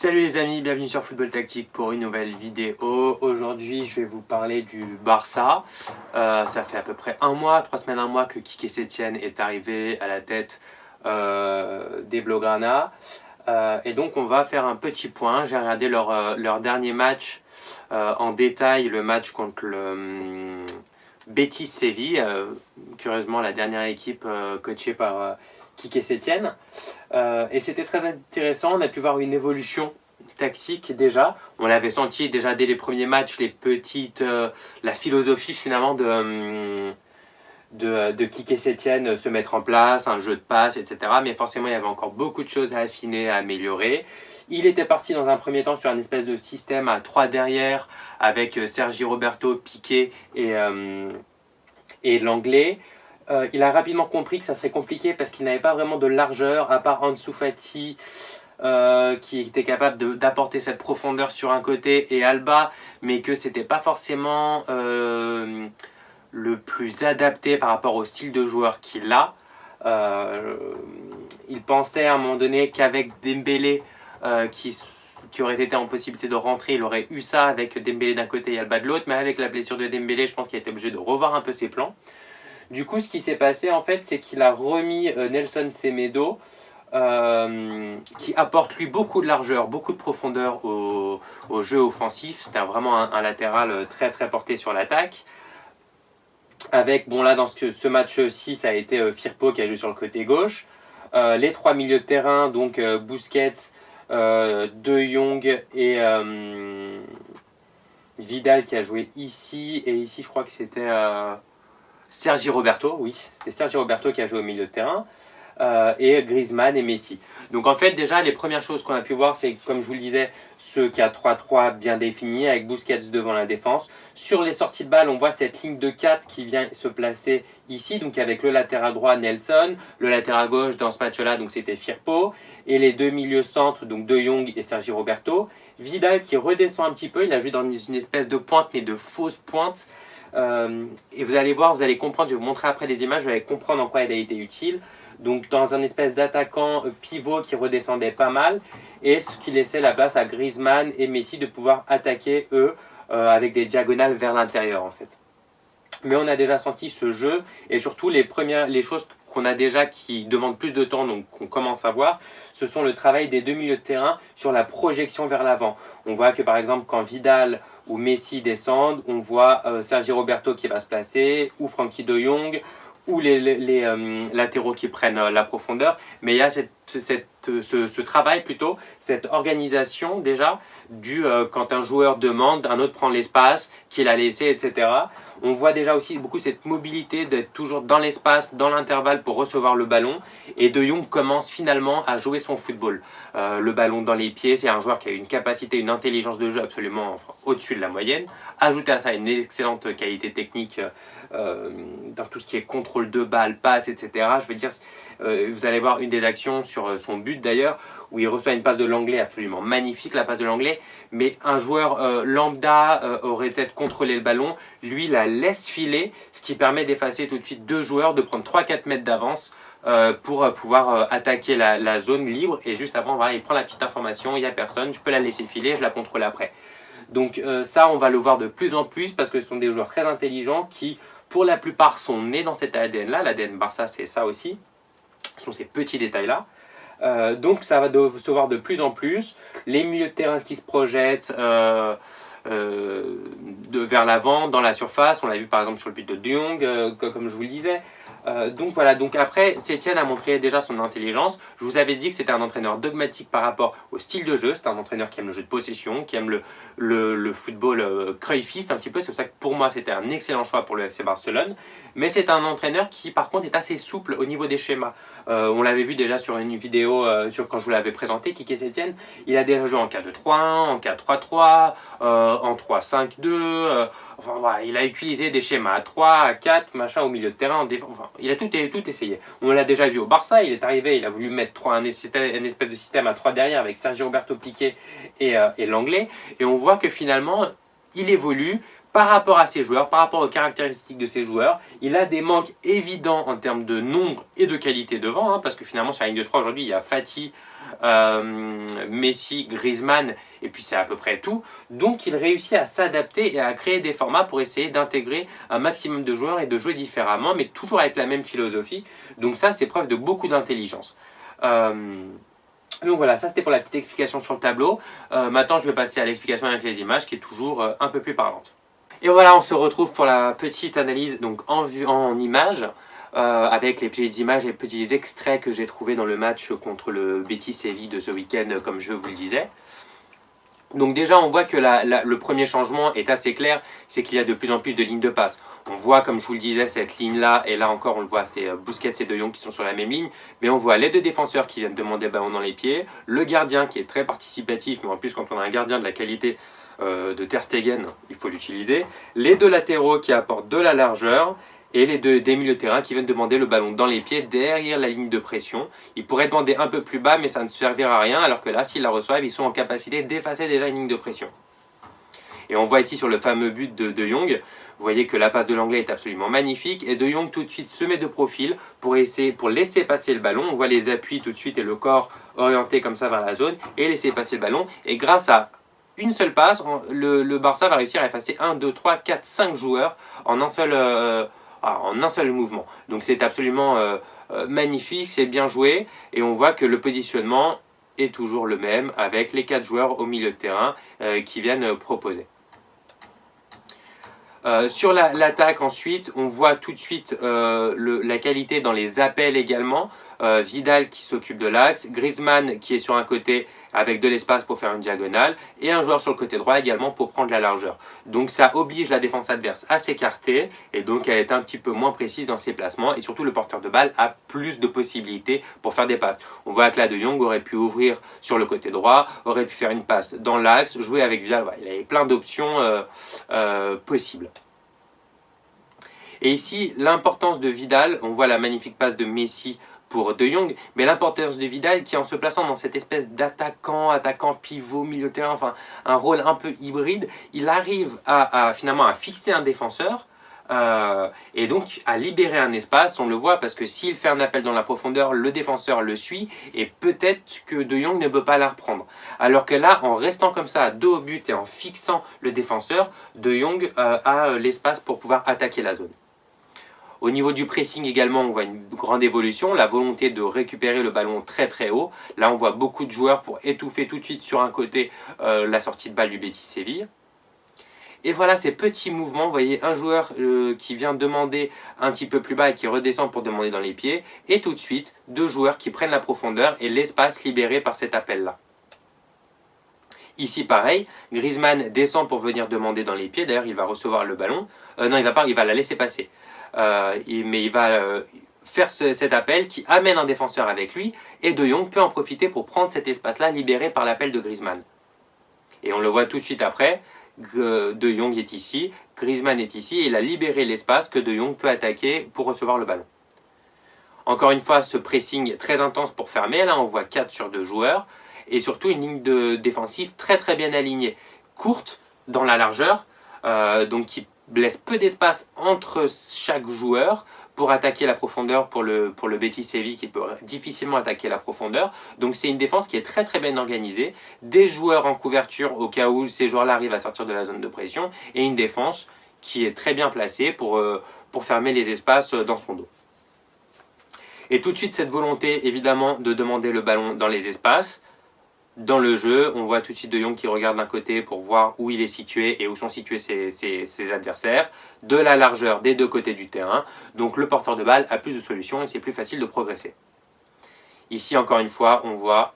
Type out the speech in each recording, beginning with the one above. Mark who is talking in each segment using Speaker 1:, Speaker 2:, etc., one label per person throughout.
Speaker 1: Salut les amis, bienvenue sur Football Tactique pour une nouvelle vidéo. Aujourd'hui, je vais vous parler du Barça. Ça fait à peu près 3 semaines, 1 mois que Quique Setién est arrivé à la tête des Blaugrana. Et donc, on va faire un petit point. J'ai regardé leur dernier match en détail, le match contre le Betis Séville. Curieusement, la dernière équipe coachée par Quique Setién. Et c'était très intéressant, on a pu voir une évolution tactique déjà. On l'avait senti déjà dès les premiers matchs, la philosophie finalement de Quique Setién se mettre en place, un jeu de passe, etc. Mais forcément, il y avait encore beaucoup de choses à affiner, à améliorer. Il était parti dans un premier temps sur un espèce de système à 3 derrière avec Sergi Roberto, Piqué et l'anglais. Il a rapidement compris que ça serait compliqué parce qu'il n'avait pas vraiment de largeur, à part Ansu Fati qui était capable d'apporter cette profondeur sur un côté et Alba, mais que c'était pas forcément le plus adapté par rapport au style de joueur qu'il a. Il pensait à un moment donné qu'avec Dembélé qui aurait été en possibilité de rentrer, il aurait eu ça avec Dembélé d'un côté et Alba de l'autre, mais avec la blessure de Dembélé, je pense qu'il a été obligé de revoir un peu ses plans. Du coup, ce qui s'est passé, en fait, c'est qu'il a remis Nelson Semedo, qui apporte lui beaucoup de largeur, beaucoup de profondeur au jeu offensif. C'était vraiment un latéral très très porté sur l'attaque. Avec, bon là, dans ce match-ci, ça a été Firpo qui a joué sur le côté gauche. Les 3 milieux de terrain, donc Busquets, De Jong et Vidal qui a joué ici. Et ici, je crois que c'était... Sergi Roberto, oui, c'était Sergi Roberto qui a joué au milieu de terrain, et Griezmann et Messi. Donc en fait, déjà, les premières choses qu'on a pu voir, c'est comme je vous le disais, ce 4-3-3 bien défini, avec Busquets devant la défense. Sur les sorties de balle, on voit cette ligne de 4 qui vient se placer ici, donc avec le latéral droit Nelson, le latéral gauche dans ce match-là, donc c'était Firpo, et les deux milieux centres, donc De Jong et Sergi Roberto. Vidal qui redescend un petit peu, il a joué dans une espèce de pointe, mais de fausse pointe. Et vous allez voir, vous allez comprendre, je vais vous montrer après les images, vous allez comprendre en quoi il a été utile. Donc dans un espèce d'attaquant pivot qui redescendait pas mal et ce qui laissait la place à Griezmann et Messi de pouvoir attaquer eux avec des diagonales vers l'intérieur en fait. Mais on a déjà senti ce jeu et surtout les choses qu'on a déjà qui demandent plus de temps, donc qu'on commence à voir, ce sont le travail des deux milieux de terrain sur la projection vers l'avant. On voit que par exemple quand Vidal ou Messi descendent, on voit Sergi Roberto qui va se placer, ou Frenkie de Jong, ou les latéraux qui prennent la profondeur. Mais il y a ce travail plutôt, cette organisation déjà, quand un joueur demande, un autre prend l'espace qu'il a laissé, etc. On voit déjà aussi beaucoup cette mobilité d'être toujours dans l'espace, dans l'intervalle pour recevoir le ballon. Et De Jong commence finalement à jouer son football. Le ballon dans les pieds, c'est un joueur qui a une capacité, une intelligence de jeu absolument au-dessus de la moyenne. Ajouter à ça une excellente qualité technique dans tout ce qui est contrôle de balle, passe, etc. Je veux dire, vous allez voir une des actions sur son but d'ailleurs, où il reçoit une passe de l'anglais absolument magnifique, la passe de l'anglais, mais un joueur lambda aurait peut-être contrôlé le ballon, lui la laisse filer, ce qui permet d'effacer tout de suite deux joueurs, de prendre 3-4 mètres d'avance pour pouvoir attaquer la zone libre, et juste avant, voilà, il prend la petite information, il n'y a personne, je peux la laisser filer, je la contrôle après. Donc ça, on va le voir de plus en plus, parce que ce sont des joueurs très intelligents qui, pour la plupart, sont nés dans cet ADN-là. L'ADN Barça, c'est ça aussi. Ce sont ces petits détails-là. Donc ça va se voir de plus en plus. Les milieux de terrain qui se projettent vers l'avant, dans la surface. On l'a vu par exemple sur le but de De Jong, comme je vous le disais. Donc voilà, donc après, Setién a montré déjà son intelligence. Je vous avais dit que c'était un entraîneur dogmatique par rapport au style de jeu. C'est un entraîneur qui aime le jeu de possession, qui aime le football cruyffiste un petit peu. C'est pour ça que pour moi, c'était un excellent choix pour le FC Barcelone. Mais c'est un entraîneur qui, par contre, est assez souple au niveau des schémas. On l'avait vu déjà sur une vidéo quand je vous l'avais présenté, Quique Setién. Il a déjà joué en 4-2-3-1, en 4-3-3, en 3-5-2. Enfin, voilà, il a utilisé des schémas à 3, à 4, machin, au milieu de terrain, en défense. Enfin, il a tout essayé. On l'a déjà vu au Barça, il est arrivé, il a voulu mettre un espèce de système à 3 derrière avec Sergi Roberto, Piqué et l'anglais. Et on voit que finalement, il évolue par rapport à ses joueurs, par rapport aux caractéristiques de ses joueurs, il a des manques évidents en termes de nombre et de qualité devant, hein, parce que finalement sur la ligne de 3 aujourd'hui, il y a Fati, Messi, Griezmann, et puis c'est à peu près tout. Donc il réussit à s'adapter et à créer des formats pour essayer d'intégrer un maximum de joueurs et de jouer différemment, mais toujours avec la même philosophie. Donc ça, c'est preuve de beaucoup d'intelligence. Donc voilà, ça c'était pour la petite explication sur le tableau. Maintenant, je vais passer à l'explication avec les images, qui est toujours un peu plus parlante. Et voilà, on se retrouve pour la petite analyse donc en images, avec les petites images et les petits extraits que j'ai trouvés dans le match contre le Betis Séville de ce week-end, comme je vous le disais. Donc déjà, on voit que le premier changement est assez clair, c'est qu'il y a de plus en plus de lignes de passe. On voit, comme je vous le disais, cette ligne-là, et là encore, on le voit, c'est Busquets et De Jong qui sont sur la même ligne, mais on voit les deux défenseurs qui viennent demander le ballon dans les pieds, le gardien qui est très participatif, mais en plus, quand on a un gardien de la qualité de Ter Stegen, il faut l'utiliser, les deux latéraux qui apportent de la largeur, et les deux des milieux de terrain qui viennent demander le ballon dans les pieds derrière la ligne de pression. Ils pourraient demander un peu plus bas, mais ça ne servira à rien, alors que là, s'ils la reçoivent, ils sont en capacité d'effacer déjà une ligne de pression. Et on voit ici sur le fameux but de De Jong, vous voyez que la passe de l'anglais est absolument magnifique, et De Jong tout de suite se met de profil pour laisser passer le ballon. On voit les appuis tout de suite et le corps orienté comme ça vers la zone, et laisser passer le ballon. Et grâce à une seule passe, le Barça va réussir à effacer 1, 2, 3, 4, 5 joueurs en un seul mouvement. Donc c'est absolument magnifique, c'est bien joué, et on voit que le positionnement est toujours le même avec les 4 joueurs au milieu de terrain qui viennent proposer. Sur l'attaque ensuite, on voit tout de suite la qualité dans les appels également. Vidal qui s'occupe de l'axe, Griezmann qui est sur un côté avec de l'espace pour faire une diagonale, et un joueur sur le côté droit également pour prendre la largeur. Donc ça oblige la défense adverse à s'écarter, et donc à être un petit peu moins précise dans ses placements, et surtout le porteur de balle a plus de possibilités pour faire des passes. On voit que là De Jong aurait pu ouvrir sur le côté droit, aurait pu faire une passe dans l'axe, jouer avec Vidal, voilà, il avait plein d'options possibles. Et ici, l'importance de Vidal, on voit la magnifique passe de Messi pour De Jong, mais l'importance de Vidal qui, en se plaçant dans cette espèce attaquant pivot, milieu de terrain, enfin un rôle un peu hybride, il arrive finalement à fixer un défenseur et donc à libérer un espace. On le voit parce que s'il fait un appel dans la profondeur, le défenseur le suit, et peut-être que De Jong ne peut pas la reprendre. Alors que là, en restant comme ça, dos au but et en fixant le défenseur, De Jong a l'espace pour pouvoir attaquer la zone. Au niveau du pressing également, on voit une grande évolution, la volonté de récupérer le ballon très très haut. Là, on voit beaucoup de joueurs pour étouffer tout de suite sur un côté la sortie de balle du Betis Séville. Et voilà ces petits mouvements, vous voyez un joueur qui vient demander un petit peu plus bas et qui redescend pour demander dans les pieds, et tout de suite deux joueurs qui prennent la profondeur et l'espace libéré par cet appel-là. Ici pareil, Griezmann descend pour venir demander dans les pieds, d'ailleurs il va recevoir le ballon, non il va la laisser passer. Mais il va faire cet appel qui amène un défenseur avec lui, et De Jong peut en profiter pour prendre cet espace-là libéré par l'appel de Griezmann. Et on le voit tout de suite après, De Jong est ici, Griezmann est ici, et il a libéré l'espace que De Jong peut attaquer pour recevoir le ballon. Encore une fois, ce pressing très intense pour fermer, là on voit 4 sur 2 joueurs, et surtout une ligne défensive très très bien alignée, courte dans la largeur, donc qui laisse peu d'espace entre chaque joueur pour attaquer la profondeur pour le Betis Séville qui peut difficilement attaquer la profondeur. Donc c'est une défense qui est très très bien organisée, des joueurs en couverture au cas où ces joueurs-là arrivent à sortir de la zone de pression, et une défense qui est très bien placée pour fermer les espaces dans son dos. Et tout de suite cette volonté évidemment de demander le ballon dans les espaces. Dans le jeu, on voit tout de suite De Jong qui regarde d'un côté pour voir où il est situé et où sont situés ses adversaires, de la largeur des deux côtés du terrain. Donc le porteur de balle a plus de solutions et c'est plus facile de progresser. Ici, encore une fois, on voit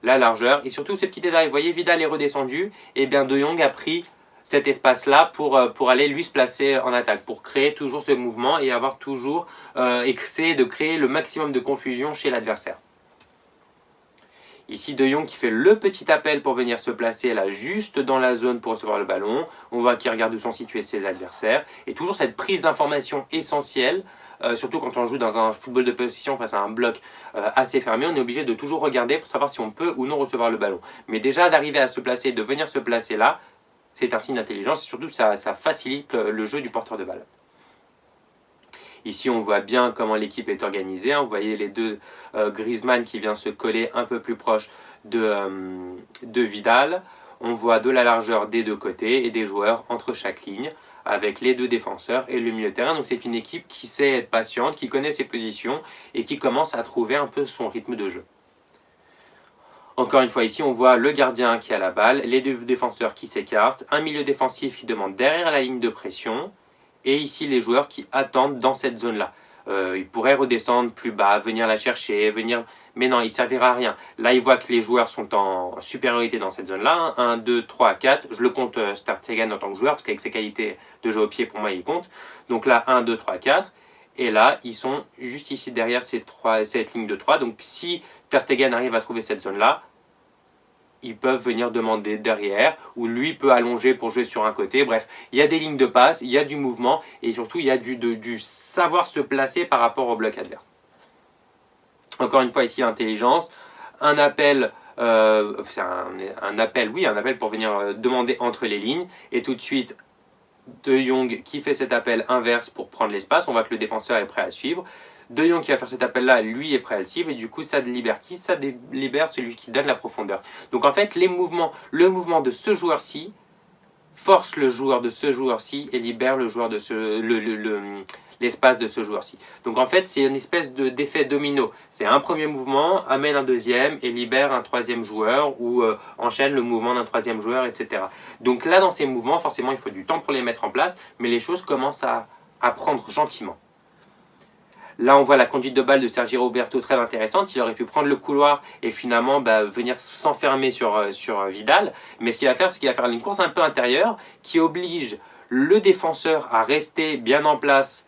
Speaker 1: la largeur et surtout ces petits détails. Vous voyez, Vidal est redescendu, et bien De Jong a pris cet espace-là pour aller lui se placer en attaque, pour créer toujours ce mouvement et avoir toujours essayer de créer le maximum de confusion chez l'adversaire. Ici, De Jong qui fait le petit appel pour venir se placer là, juste dans la zone pour recevoir le ballon. On voit qu'il regarde où sont situés ses adversaires. Et toujours cette prise d'information essentielle, surtout quand on joue dans un football de possession face à un bloc assez fermé, on est obligé de toujours regarder pour savoir si on peut ou non recevoir le ballon. Mais déjà d'arriver à se placer, de venir se placer là, c'est un signe d'intelligence et surtout ça facilite le jeu du porteur de balle. Ici, on voit bien comment l'équipe est organisée. Vous voyez les deux Griezmann qui vient se coller un peu plus proche de Vidal. On voit de la largeur des deux côtés et des joueurs entre chaque ligne avec les deux défenseurs et le milieu de terrain. Donc c'est une équipe qui sait être patiente, qui connaît ses positions et qui commence à trouver un peu son rythme de jeu. Encore une fois, ici, on voit le gardien qui a la balle, les deux défenseurs qui s'écartent, un milieu défensif qui demande derrière la ligne de pression, et ici les joueurs qui attendent dans cette zone-là. Ils pourraient redescendre plus bas, venir la chercher, mais non, il ne servira à rien. Là, il voit que les joueurs sont en supériorité dans cette zone-là. 1, 2, 3, 4. Je le compte Ter Stegen en tant que joueur, parce qu'avec ses qualités de jeu au pied, pour moi, il compte. Donc là, 1, 2, 3, 4. Et là, ils sont juste ici derrière cette ligne de 3. Donc si Ter Stegen arrive à trouver cette zone-là, ils peuvent venir demander derrière, ou lui peut allonger pour jouer sur un côté. Bref, il y a des lignes de passe, il y a du mouvement, et surtout, il y a du savoir se placer par rapport au bloc adverse. Encore une fois, ici, intelligence. Un appel, un appel pour venir demander entre les lignes. Et tout de suite, De Jong qui fait cet appel inverse pour prendre l'espace. On voit que le défenseur est prêt à suivre. De Jong qui va faire cet appel-là, lui est prêt à le suivre. Et du coup, ça libère qui? Ça libère celui qui donne la profondeur. Donc en fait, le mouvement de ce joueur-ci force le joueur de ce joueur-ci et libère le joueur de l'espace de ce joueur-ci. Donc en fait, c'est une espèce d'effet domino. C'est un premier mouvement, amène un deuxième et libère un troisième joueur ou enchaîne le mouvement d'un troisième joueur, etc. Donc là, dans ces mouvements, forcément, il faut du temps pour les mettre en place, mais les choses commencent à prendre gentiment. Là, on voit la conduite de balle de Sergi Roberto très intéressante. Il aurait pu prendre le couloir et finalement venir s'enfermer sur Vidal. Mais ce qu'il va faire, c'est qu'il va faire une course un peu intérieure qui oblige le défenseur à rester bien en place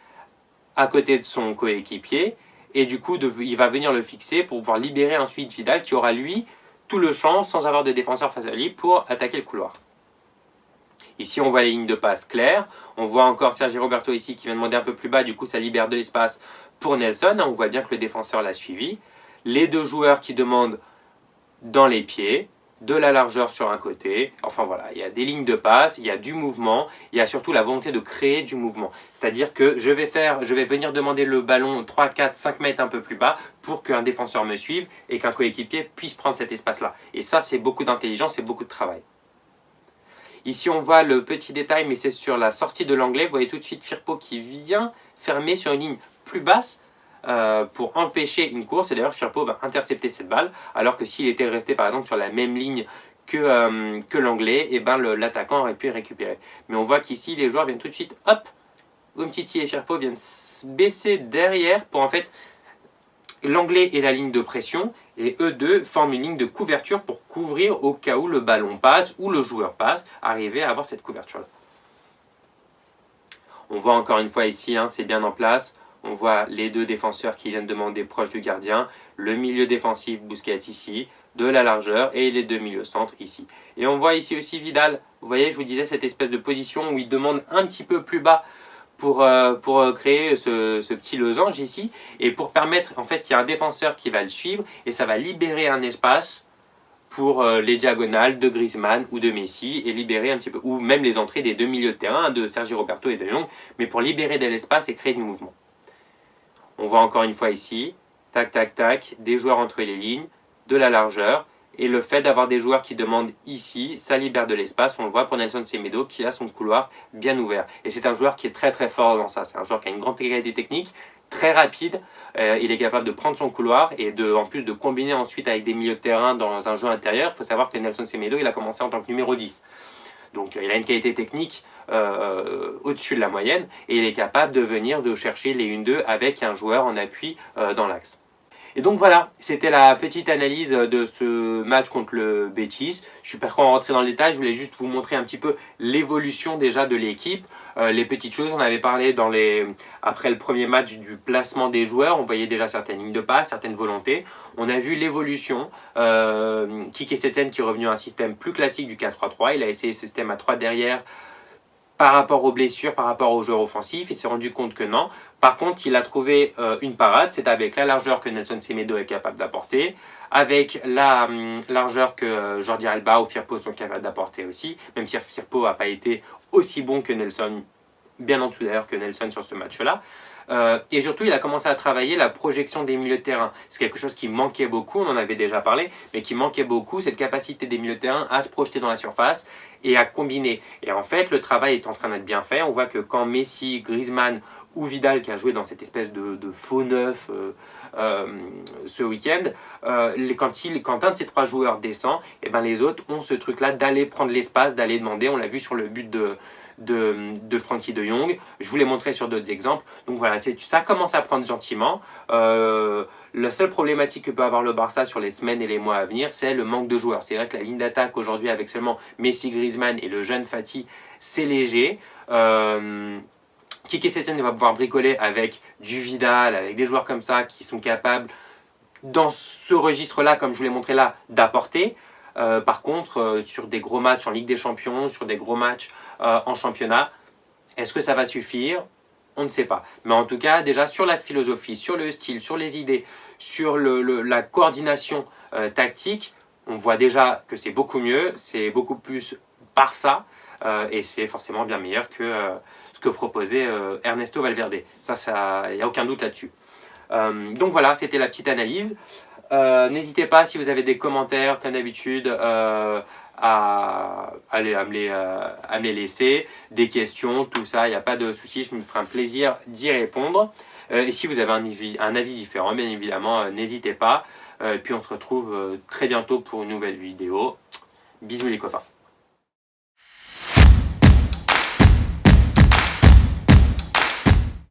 Speaker 1: à côté de son coéquipier. Et du coup, il va venir le fixer pour pouvoir libérer ensuite Vidal qui aura, lui, tout le champ sans avoir de défenseur face à lui pour attaquer le couloir. Ici, on voit les lignes de passe claires. On voit encore Sergi Roberto ici qui vient demander un peu plus bas. Du coup, ça libère de l'espace pour Nelson. On voit bien que le défenseur l'a suivi. Les deux joueurs qui demandent dans les pieds, de la largeur sur un côté. Enfin voilà, il y a des lignes de passe, il y a du mouvement. Il y a surtout la volonté de créer du mouvement. C'est-à-dire que je vais venir demander le ballon 3, 4, 5 mètres un peu plus bas pour qu'un défenseur me suive et qu'un coéquipier puisse prendre cet espace-là. Et ça, c'est beaucoup d'intelligence et beaucoup de travail. Ici, on voit le petit détail, mais c'est sur la sortie de l'anglais. Vous voyez tout de suite Firpo qui vient fermer sur une ligne plus basse pour empêcher une course. Et d'ailleurs, Firpo va intercepter cette balle, alors que s'il était resté par exemple sur la même ligne que l'anglais, et l'attaquant aurait pu récupérer. Mais on voit qu'ici, les joueurs viennent tout de suite, hop, Umtiti et Firpo viennent baisser derrière pour en fait l'anglais et la ligne de pression, et eux deux forment une ligne de couverture pour couvrir au cas où le ballon passe ou le joueur passe, arriver à avoir cette couverture-là. On voit encore une fois ici, c'est bien en place. On voit les deux défenseurs qui viennent demander proche du gardien, le milieu défensif Busquets ici, de la largeur et les deux milieux centres ici. Et on voit ici aussi Vidal, vous voyez, je vous disais cette espèce de position où il demande un petit peu plus bas pour créer ce petit losange ici et pour permettre en fait qu'il y a un défenseur qui va le suivre et ça va libérer un espace pour les diagonales de Griezmann ou de Messi et libérer un petit peu, ou même les entrées des deux milieux de terrain de Sergi Roberto et de Jong, mais pour libérer de l'espace et créer du mouvement. On voit encore une fois ici, tac tac tac, des joueurs entre les lignes, de la largeur. Et le fait d'avoir des joueurs qui demandent ici, ça libère de l'espace. On le voit pour Nelson Semedo qui a son couloir bien ouvert. Et c'est un joueur qui est très très fort dans ça. C'est un joueur qui a une grande qualité technique, très rapide. Il est capable de prendre son couloir et en plus de combiner ensuite avec des milieux de terrain dans un jeu intérieur. Il faut savoir que Nelson Semedo, il a commencé en tant que numéro 10. Donc il a une qualité technique au-dessus de la moyenne. Et il est capable de venir de chercher les 1-2 avec un joueur en appui dans l'axe. Et donc voilà, c'était la petite analyse de ce match contre le Betis. Je suis pas trop rentré dans le détail, je voulais juste vous montrer un petit peu l'évolution déjà de l'équipe. Les petites choses, on avait parlé après le premier match du placement des joueurs, on voyait déjà certaines lignes de passe, certaines volontés. On a vu l'évolution, Quique Setien qui est revenu à un système plus classique du 4-3-3, il a essayé ce système à 3 derrière, par rapport aux blessures, par rapport aux joueurs offensifs. Il s'est rendu compte que non. Par contre, il a trouvé une parade, c'est avec la largeur que Nelson Semedo est capable d'apporter, avec la largeur que Jordi Alba ou Firpo sont capables d'apporter aussi, même si Firpo n'a pas été aussi bon que Nelson, bien en dessous d'ailleurs que Nelson sur ce match-là. Et surtout, il a commencé à travailler la projection des milieux de terrain. C'est quelque chose qui manquait beaucoup, on en avait déjà parlé, mais qui manquait beaucoup, cette capacité des milieux de terrain à se projeter dans la surface et à combiner. Et en fait, le travail est en train d'être bien fait. On voit que quand Messi, Griezmann ou Vidal, qui a joué dans cette espèce de faux neuf ce week-end, quand un de ces trois joueurs descend, et ben les autres ont ce truc-là d'aller prendre l'espace, d'aller demander. On l'a vu sur le but de Frenkie de Jong. Je vous l'ai montré sur d'autres exemples. Donc voilà, ça commence à prendre gentiment. La seule problématique que peut avoir le Barça sur les semaines et les mois à venir, c'est le manque de joueurs. C'est vrai que la ligne d'attaque aujourd'hui avec seulement Messi, Griezmann et le jeune Fati, c'est léger. Quique Setien va pouvoir bricoler avec du Vidal, avec des joueurs comme ça qui sont capables, dans ce registre-là, comme je vous l'ai montré là, d'apporter. Par contre, sur des gros matchs en Ligue des Champions, sur des gros matchs en championnat, est-ce que ça va suffire? On ne sait pas. Mais en tout cas, déjà sur la philosophie, sur le style, sur les idées, sur la coordination tactique, on voit déjà que c'est beaucoup mieux, c'est beaucoup plus Barça, et c'est forcément bien meilleur que ce que proposait Ernesto Valverde. Ça, il n'y a aucun doute là-dessus. Donc voilà, c'était la petite analyse. N'hésitez pas, si vous avez des commentaires, comme d'habitude, à me les laisser, des questions, tout ça, il n'y a pas de souci, je me ferai un plaisir d'y répondre. Et si vous avez un avis différent, bien évidemment, n'hésitez pas. Puis on se retrouve très bientôt pour une nouvelle vidéo. Bisous les copains.